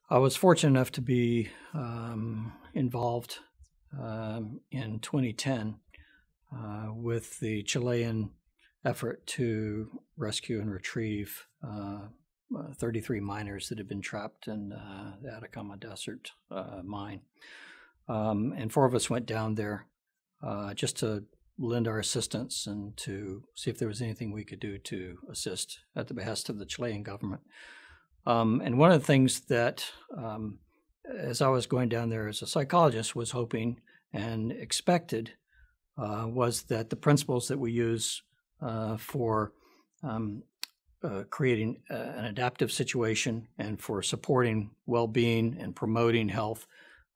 I was fortunate enough to be involved in 2010 with the Chilean effort to rescue and retrieve 33 miners that had been trapped in the Atacama Desert mine. And four of us went down there just to lend our assistance and to see if there was anything we could do to assist at the behest of the Chilean government. And one of the things that, as I was going down there as a psychologist, was hoping and expected was that the principles that we use for creating an adaptive situation and for supporting well-being and promoting health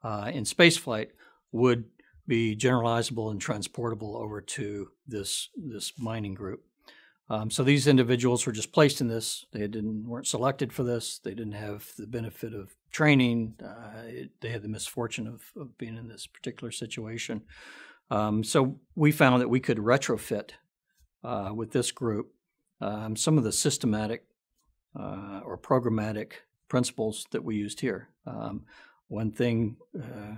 in spaceflight would be generalizable and transportable over to this mining group. So these individuals were just placed in this. They weren't selected for this. They didn't have the benefit of training. They had the misfortune of being in this particular situation. So we found that we could retrofit with this group some of the systematic or programmatic principles that we used here. One thing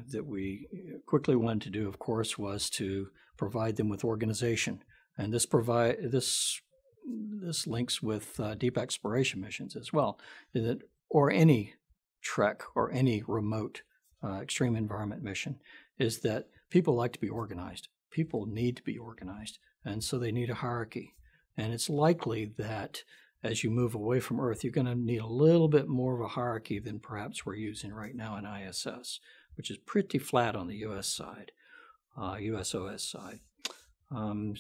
that we quickly wanted to do, of course, was to provide them with organization. And this links with deep exploration missions as well, or any trek or any remote extreme environment mission, is that people like to be organized. People need to be organized, and so they need a hierarchy. And it's likely that as you move away from Earth, you're going to need a little bit more of a hierarchy than perhaps we're using right now in ISS, which is pretty flat on the U.S. side, USOS side.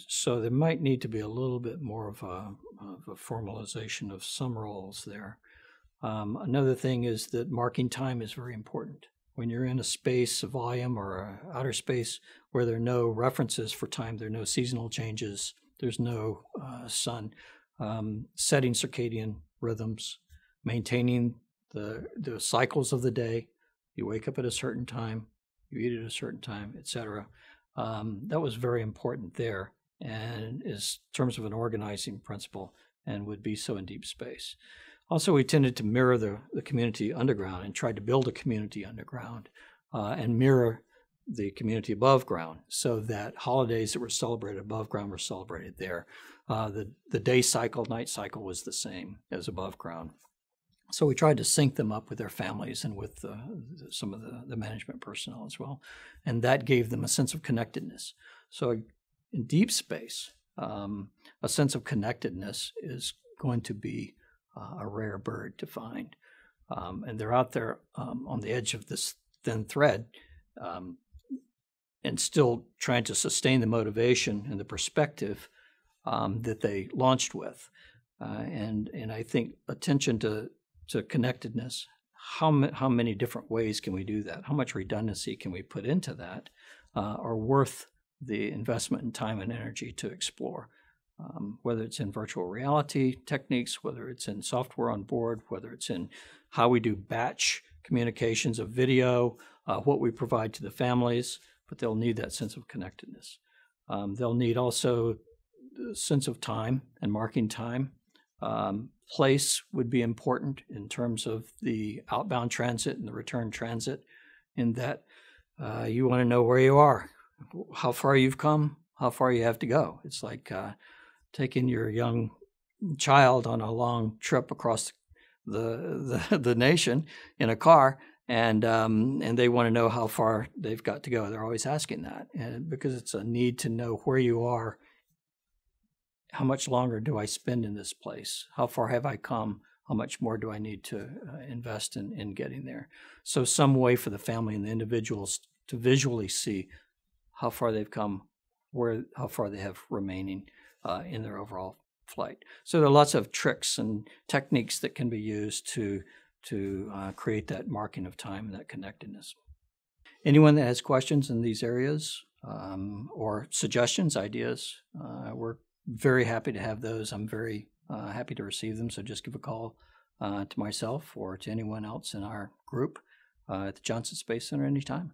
So there might need to be a little bit more of a formalization of some roles there. Another thing is that marking time is very important. When you're in a space, a volume, or outer space where there are no references for time, there are no seasonal changes, there's no sun, setting circadian rhythms, maintaining the cycles of the day. You wake up at a certain time, you eat at a certain time, etc. That was very important there, and is in terms of an organizing principle, and would be so in deep space. Also, we tended to mirror the community underground and tried to build a community underground and mirror the community above ground, so that holidays that were celebrated above ground were celebrated there. The day cycle, night cycle was the same as above ground. So we tried to sync them up with their families and with some of the management personnel as well. And that gave them a sense of connectedness. So in deep space, a sense of connectedness is going to be a rare bird to find. And they're out there on the edge of this thin thread and still trying to sustain the motivation and the perspective that they launched with. And I think attention to connectedness, how many different ways can we do that? How much redundancy can we put into that are worth the investment in time and energy to explore, whether it's in virtual reality techniques, whether it's in software on board, whether it's in how we do batch communications of video, what we provide to the families, but they'll need that sense of connectedness. They'll need also the sense of time and marking time. Place would be important in terms of the outbound transit and the return transit, in that you want to know where you are, how far you've come, how far you have to go. It's like taking your young child on a long trip across the nation in a car, and they want to know how far they've got to go. They're always asking that, and because it's a need to know where you are. How much longer do I spend in this place? How far have I come? How much more do I need to invest in getting there? So some way for the family and the individuals to visually see how far they've come, how far they have remaining in their overall flight. So there are lots of tricks and techniques that can be used to create that marking of time and that connectedness. Anyone that has questions in these areas or suggestions, ideas, we're very happy to have those. I'm very happy to receive them. So just give a call to myself or to anyone else in our group at the Johnson Space Center anytime.